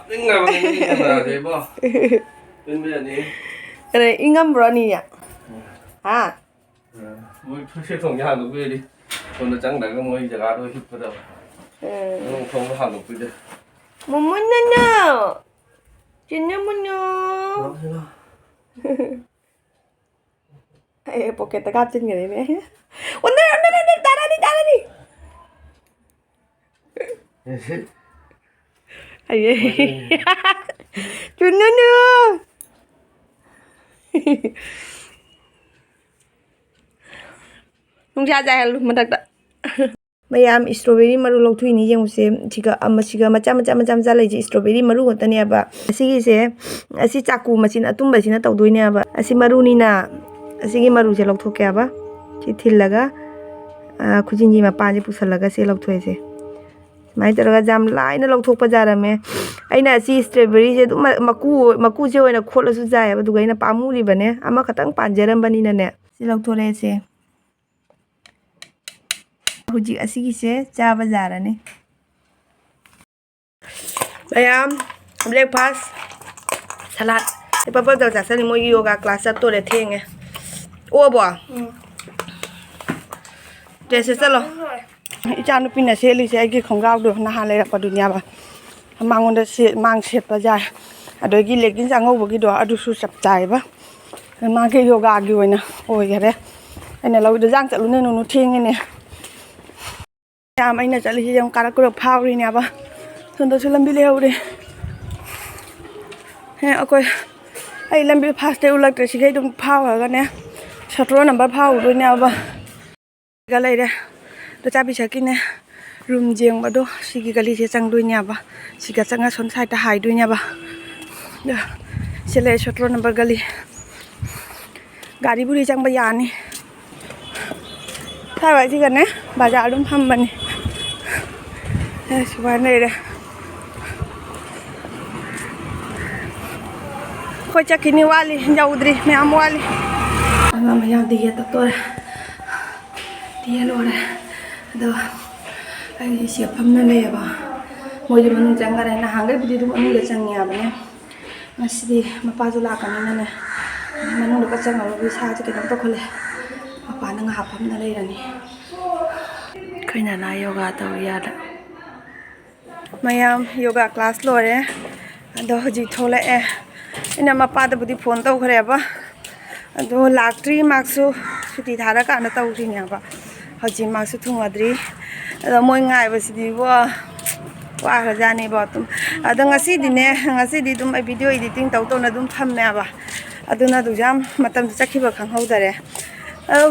นี่ไงมันนี่ไงมาเดี๋ยวบ่เป็นแบบนี้อะไรอิงกัมบรอนี่อ่ะฮะมึงช่วยส่งยาหนูไปดิคนจะจังไหนก็มึงจะการด้วยคิดไปเด้อมึงส่งยาหนูไปดิมันมันนั่นน่ะจินเนี่ยมันเนาะpocket agak cin gini nih. Udah, darah nih. Ayo. Cunnya nih. Nung jaja lu mendak tak. Mayam strawberry maru log thui ni yang se chiga macam jale ji strawberry maru hota ni aba asi se asi chaku machin atumba sina tawdoi ni aba asi maru ni na asigi maru je log thoke aba chi thillaga khujingi ma pa je pusalaga se log thoe se mai taraga jam laina log thok pa jara me aina asi strawberry je maku je oina khol su jai aba duga ina pamuri bane ama khatang panjaram bani na ne se log thore se Huji asigi se cha bazar ne Bayam breakfast salad papa dal sa sani mo yoga class to le theng ô bo de se salo icha nu pin na se li se gi khongaw do na ha le pa dunya ba mangon de se mang se pa ja ado gi le gin sang ngo gi do adu su sap chai ba ma ge yoga gi oina oi ya re ene lo de jang cha lu ne nu theng ne Yam anh chali si jam karak kurang phao ri nya ba thon to lambi le ure he akoi ai lambi fast te ulak te si gai dum phao ga ne chatro number phao do nya ba ga lai de to cha bi sakin ne room jeng ba do si gi gali se chang do nya ba si ga changa son sai ta hai do nya ba se le chatro number gali gari buri chang ba ya ni thay vậy chứ gần đấy bà già đúng thăm mình qua đây đây coi chắc cái này wali jauh dari mẹ am wali mama yang dia tak tahu dia luar ada ai siapa mana ya ba mau di mana jangan ada hanggar budi tu mana jangan ya banya masih di mapazula kan ini nih mana udah kacang kalau bisa aja kita tak boleh apa nang hapam na lay rani kay na na yoga taw yada mayam yoga class lore ado hoji thola ina mapa da budi phone taw khare ba ado laktri maksu suti thara ka na taw ri nya ba hoji maksu thungadri ado moi ngai ba sidi wa wa ra jani ba tum ado ngasi di dum video editing taw taw na dum tham na ba aduna du jam matam chakhi ba khang hodare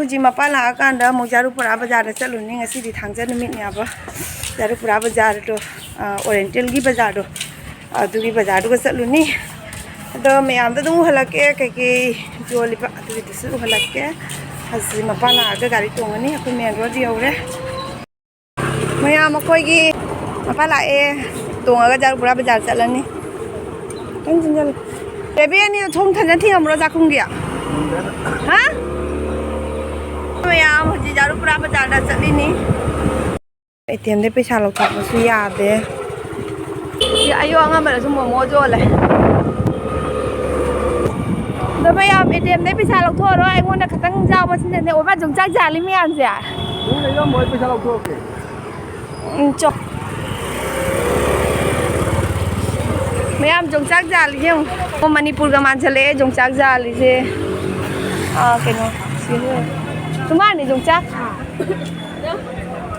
Ji mapa la kan da mo jaru pura bazar chalu ni ngasi di thangja ni mi nya ba jaru pura bazar to oriental gi bazar do adu gi bazar do chalu ni do me am da du halake ke joli ba adu di su halake hazi mapa la ga gari tong ni aku men ro di aure me am koi gi mapa la tong ga jaru pura bazar chalani kan jinjal bebe ni thong than thi am ro ja khung gi ha Mayam hoji jaru pura bazar da chali ni ATM de paisa lok thak su ya de ya ayo anga ma su mo jo le da mayam ATM de paisa lok tho ro ai ngon da khatang jaw ba sin ne oi ba jong chak ja li mi an ja ni le yo moi paisa lok tho ke chok mayam jong chak ja li yong ko manipur ga man chale jong chak ja li je ke no si Chúng ta này dùng chắc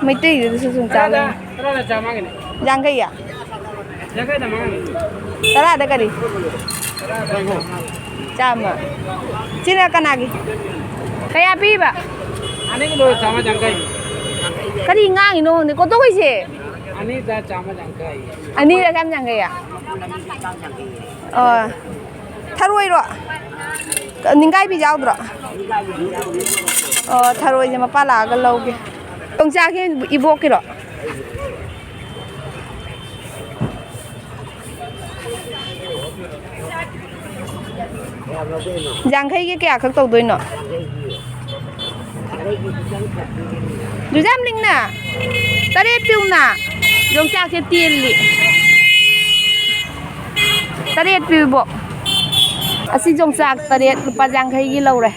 mấy tỷ thì sử dụng chắc này giang cây à đó là đây cái gì chăm à chỉ là cái nào cái apa pi ba anh cái đồ chăm giang cây cái gì ngang nó thì có tốt cái gì anh là chăm giang cây anh là chăm giang cây à thay rồi nín cái bị giàu rồi thay rồi nhưng mà pa lá cái lâu kia ông cha kia ibo kia rồi giang cái kia khác tàu đuôi nọ dù dám linh nè ta đi piu nè ông cha kia tiền lì Taret pibo. Asi jong sak taret lupa jangkai gi lau re.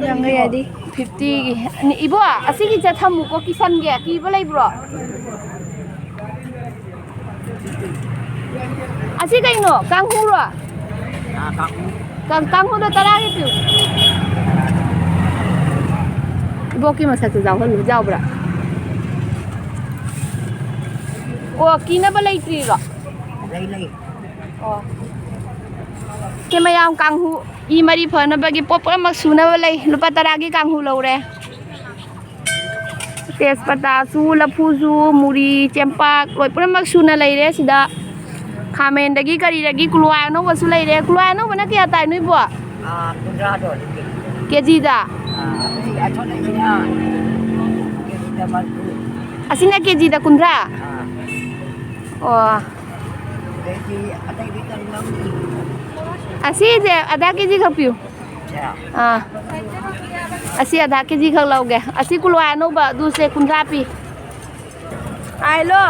Jangkai adi 50 gi. Ni ibu asi gi jathamu ko kisan ge ki bolai bro. Asi kai no kang hu ro. Kang hu do tara gi piu. Ibu ki masa tu jauh lu jauh bra. Oh kina balai tri ro. Oh. Kemayam kanghu I mari phana bagi popra mak suna balai lupa taragi kanghu lore. Tespata su lapu su muri cempak loi pura mak suna laire sida khamen dagi kari dagi keluar no wasu laire keluar no mana kya tai nui bo kundra do keji da asina keji da kundra oh Asi je ada keji kapiu. Asi ada keji khang lau ge. Asi kulwa no ba du se kundra pi. Ai lo.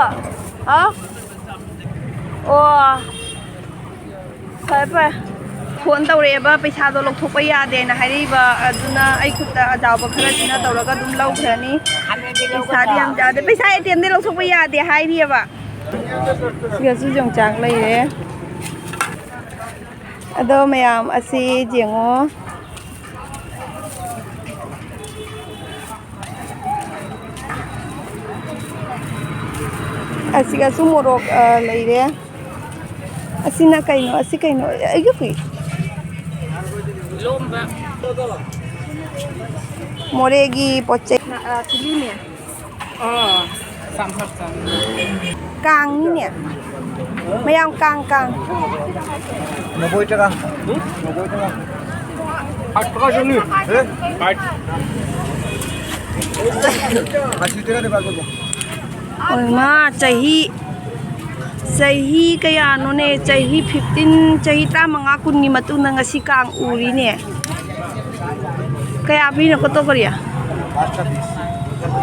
Ha? Oh. Sai pa. Phone tau re ba paisa do lok thok pa ya de na hari ba aduna ai khutta ajaw ba khara china tau raga dum lau khrani. Paisa di am ja de paisa ATM de lok thok pa ya de hai ri ba. Siga su jong chang lai re. Ado mayam asi jengo asi ga sumorok leire asi na kaino ayo fi lomba moregi poche chili ne samhar sam kang ni ne mayam kang Noboi taka. 8 টাকা জমি Oi ma chahi kaya no ne chahi 15 chahi 35 kun ni matu na ngasi kang uri ne kaya bi no ko to kariya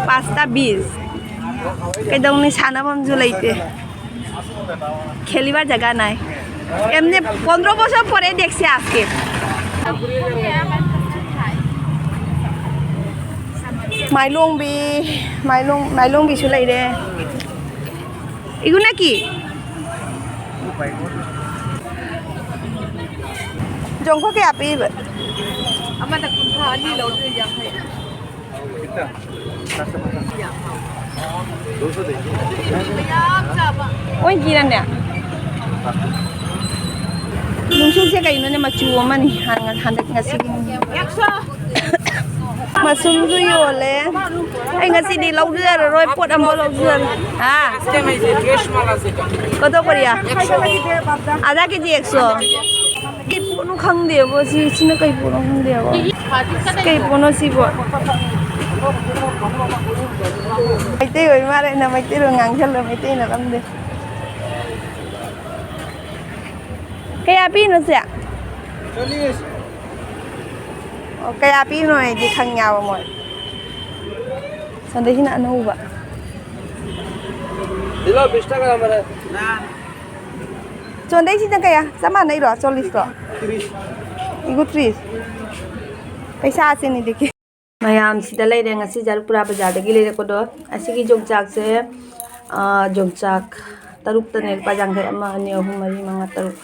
pasta 20 kai dong ni sana bam ju leite খেলিবার জায়গা নাই এমনি 15 বছর পরে দেখছি আজকে মাইলং বিছু লাই রে ইগু নাকি জংখো কে আপি আমাদের কুনথা নি লো যে yang hai कितना 200 दे Oi gila ne Lungsung siya kayo na machu man handak ngasi masum du yole ay ngasi di lau dua roy pot ambo lau dua ha kau tahu ya ada ke dia ekso kai puno khang de bo si sina kai puno khang de bo kai puno si bo mai te oi mare na mai te ro ngang chal mai te na lam de kaya pino siya 40 kaya pino eh di khang nyawa mo sandai hina ano ba दिलो 20 টাকা আমারে না sandai sina kaya sama nai ro 40 ro 30 igu 30 paisa ase ni deki mayam sida lai re ngasi jalpura bazar dagi le ko do asigi jongchak se jongchak taruk tanel pajangkai ama ani ahum mari manga taruk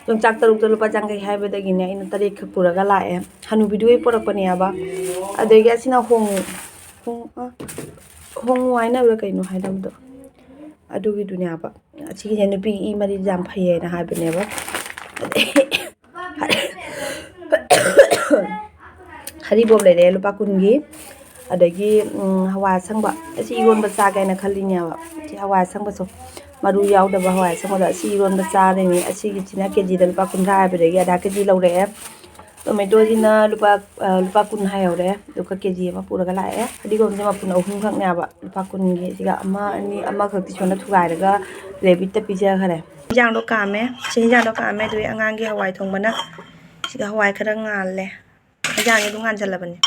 jongchak taruk to lupa jangkai hai bedagi ne ina tarik puraga lae hanu bidui porakpani aba adegi asina hong waina bra kaino haidam do adugi dunia ba asigi jenu pi I mari jam phaye na ha bene ba hari bom le lupa kungi adagi hawa sangba asi iron ba sa gaina khalinya ba ti hawa sangba so maru yaw da ba hawa sangba da asi iron ba sa re ni asi gi china keji da lupa kun ra ba degi ada keji law re tomato jina lupa kun ha yaw re duka keji ma pura ga la e adi gom jama pun ahum khak nya ba lupa kun gi siga ama ani ama khak ti chona thugai daga rebit ta pija khare jang do kame jang do kame dui angang gi hawai thong bana siga hawai khara ngal le jang gi dungan chalabani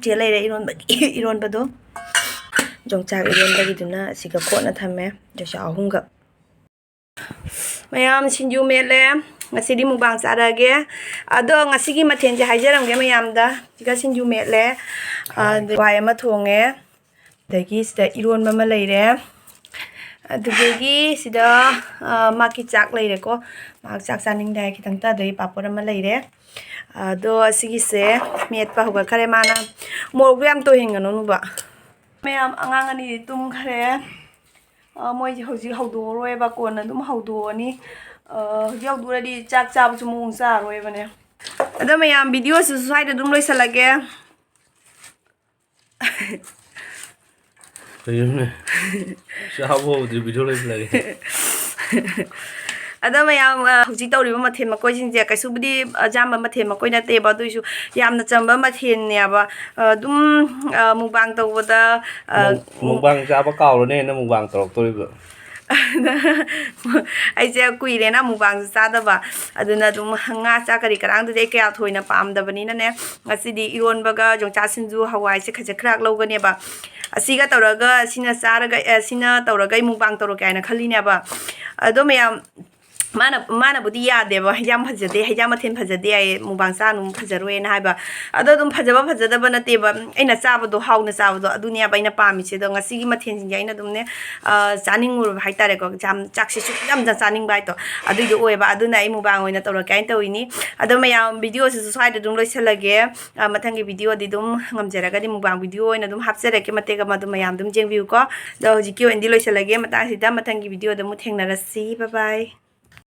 che lai re iron ba do ꯌꯣꯡꯆꯥꯛ ꯏꯔꯣꯟꯕꯒꯤꯗꯨꯅ ꯑꯁꯤꯒ ꯀꯣꯠꯅ ꯊꯝꯃꯦ ꯌꯣꯡꯆꯥꯛ ꯑꯍꯨꯝꯒ ꯃꯌꯥꯝ ꯁꯤꯡꯖꯨ ꯃꯦꯠꯂꯦ ꯉꯁꯤꯗꯤ mukbang ꯆꯥꯔꯒꯦ ꯑꯗꯣ ꯉꯁꯤꯒꯤ ꯃꯊꯦꯜꯁꯦ ꯍꯥꯏꯖꯔꯝꯒꯦ ꯃꯌꯥꯝꯗ ꯁꯤꯒ ꯁꯤꯡꯖꯨ ꯃꯦꯠꯂꯦ ꯍꯋꯥꯏ ꯑꯃ ꯊꯣꯡꯉꯦ ꯑꯗꯒꯤ ꯁꯤꯗ ꯏꯔꯣꯟꯕ ꯑꯃ ꯂꯩꯔꯦ ꯑꯗꯨꯗꯒꯤ ꯁꯤꯗ ꯃꯥꯒꯤ ꯆꯥꯛ ꯂꯩꯔꯦꯀꯣ ꯃꯍꯥꯛ ꯆꯥꯛ ꯆꯥꯅꯤꯡꯗꯦ ꯍꯥꯏ ꯈꯤꯇꯪ ꯇꯥꯗꯒꯤ ꯄꯥꯄꯣꯔ ꯑꯃ ꯂꯩꯔꯦ ꯑꯗꯣ ꯑꯁꯤꯒꯤꯁꯦ ꯃꯦꯠꯄ ꯍꯧꯒꯠꯈꯔꯦ ꯃꯥꯅ ꯃꯣꯔꯣꯛꯇꯣ ꯌꯥꯝ ꯇꯣꯏꯍꯟꯒꯅꯨꯕ ꯃꯌꯥꯝ ꯑꯉꯥꯡ ꯑꯅꯤꯗꯤ ꯇꯨꯝꯈ꯭ꯔꯦ ꯃꯣꯏꯁꯦ ꯍꯧꯖꯤꯛ ꯍꯧꯗꯣꯛꯑꯔꯣꯏꯕ ꯀꯣꯟꯅ ꯑꯗꯨꯝ ꯍꯧꯗꯣꯛꯑꯅꯤ ꯍꯧꯖꯤꯛ ꯍꯧꯗꯣꯛꯑꯗꯤ ꯆꯥꯛ ꯆꯥꯕꯁꯨ ꯃꯑꯣꯡ ꯆꯥꯔꯔꯣꯏꯕꯅꯦ ꯑꯗꯣ ꯃꯌꯥꯝ ꯚꯤꯗꯤꯑꯣꯁꯤꯁꯨ ꯁ꯭ꯋꯥꯏꯗ ꯑꯗꯨꯝ ꯂꯣꯏꯁꯤꯜꯂꯒꯦ 그러네. 샤워부터 비디오 레이블라게. ꯑꯗꯣ ꯃꯌꯥꯝ ꯍꯧꯖꯤꯛ ꯇꯧꯔꯤꯕ ꯃꯊꯦꯜ ꯃꯀꯣꯏꯁꯤꯡꯁꯦ ꯀꯩꯁꯨꯕꯨꯗꯤ ꯑꯖꯥꯝꯕ ꯃꯊꯦꯜ ꯃꯀꯣꯏ ꯅꯠꯇꯦꯕ ꯑꯗꯨꯏꯁꯨ ꯌꯥꯝꯅ ꯆꯝꯕ ꯃꯊꯦꯜꯅꯦꯕ ꯑꯗꯨꯝ ꯃꯨꯛꯕꯥꯡ ꯇꯧꯕꯗ ꯃꯨꯛꯕꯥꯡ ꯆꯥꯕ ꯀꯥꯎꯔꯅꯦꯅ ꯃꯨꯛꯕꯥꯡ ꯇꯧꯔꯛꯇꯣꯔꯤꯕ ꯑꯩꯁꯦ ꯀꯨꯏꯔꯦꯅ ꯃꯨꯛꯕꯥꯡꯁꯨ ꯆꯥꯗꯕ ꯑꯗꯨꯅ ꯑꯗꯨꯝ ꯉꯥ ꯆꯥꯛ ꯀꯔꯤ ꯀꯔꯥꯡꯗꯨꯗꯤ ꯑꯩ ꯀꯌꯥ ꯊꯣꯏꯅ ꯄꯥꯝꯗꯕꯅꯤꯅꯅꯦ ꯉꯁꯤꯗꯤ ꯏꯔꯣꯟꯕꯒ ꯌꯣꯡꯆꯥꯛ ꯁꯤꯡꯖꯨ ꯍꯋꯥꯏꯁꯦ ꯈꯖꯤꯛ ꯈꯔ ꯂꯧꯒꯅꯦꯕ ꯑꯁꯤꯒ ꯇꯧꯔꯒ ꯁꯤꯅ ꯆꯥꯔꯒ ꯁꯤꯅ ꯇꯧꯔꯒ ꯑꯩ ꯃꯨꯛꯕꯥꯡ ꯇꯧꯔꯛꯀꯦ ꯍꯥꯏꯅ ꯈꯜꯂꯤꯅꯦꯕ ꯑꯗꯣ ꯃꯌꯥꯝ ꯃꯥꯅꯕꯨꯗꯤ ꯌꯥꯗꯦꯕ ꯍꯩꯖꯥꯡ ꯐꯖꯗꯦ ꯍꯩꯖꯥꯡ ꯃꯊꯦꯜ ꯐꯖꯗꯦ ꯍꯥꯏꯌꯦ ꯃꯨꯛꯕꯥꯡ ꯆꯥꯅꯨ ꯐꯖꯔꯣꯏꯅ ꯍꯥꯏꯕ ꯑꯗꯣ ꯑꯗꯨꯝ ꯐꯖꯕ ꯐꯖꯗꯕ ꯅꯠꯇꯦꯕ ꯑꯩꯅ ꯆꯥꯕꯗꯣ ꯍꯥꯎꯅ ꯆꯥꯕꯗꯣ ꯑꯗꯨꯅꯦꯕ ꯑꯩꯅ ꯄꯥꯝꯃꯤꯁꯦ ꯑꯗꯣ ꯉꯁꯤꯒꯤ ꯃꯊꯦꯜꯁꯤꯡꯁꯦ ꯑꯩꯅ ꯑꯗꯨꯝꯅꯦ ꯆꯥꯅꯤꯡꯉꯨꯔꯕ ꯍꯥꯏꯇꯥꯔꯦꯀꯣ ꯌꯥꯝ ꯆꯥꯛꯁꯦ ꯌꯥꯝꯅ ꯆꯥꯅꯤꯡꯕ ꯍꯥꯏꯗꯣ ꯑꯗꯨꯏꯗꯣ ꯑꯣꯏꯌꯦꯕ ꯑꯗꯨꯅ ꯑꯩ ꯃꯨꯛꯕꯥꯡ ꯑꯣꯏꯅ ꯇꯧꯔꯛꯀꯦ ꯍꯥꯏꯅ ꯇꯧꯔꯤꯅꯤ ꯑꯗꯣ ꯃꯌꯥꯝ ꯚꯤꯗꯤꯑꯣꯁꯤꯁꯨ ꯁ꯭ꯋꯥꯏꯗ ꯑꯗꯨꯝ ꯂꯣꯏꯁꯤꯜꯂꯒꯦ ꯃꯊꯪꯒꯤ ꯚꯤꯗꯤꯑꯣꯗꯤ ꯑꯗꯨꯝ ꯉꯝꯖꯔꯒꯗꯤ ꯃꯨꯛꯕꯥꯡ ꯚꯤꯗꯤꯑꯣ ꯑꯣꯏꯅ ꯑꯗꯨꯝ ꯍꯥꯞꯆꯔꯛꯀꯦ ꯃꯇꯦꯛ ꯑꯃ ꯑꯗꯨꯝ ꯃꯌꯥꯝ ꯑꯗꯨꯝ ꯌꯦꯡꯕꯤꯌꯨꯀꯣ ꯑꯗꯣ ꯍꯧꯖꯤꯛꯀꯤ ꯑꯣꯏꯅꯗꯤ ꯂꯣꯏꯁꯤꯜꯂꯒꯦ ꯃꯇꯥꯡꯁꯤꯗ ꯃꯊꯪꯒꯤ ꯚꯤꯗꯤꯑꯣꯗ ꯑꯃꯨꯛ ꯊꯦꯡꯅꯔꯁꯤ ꯕꯥꯏ ꯕꯥꯏ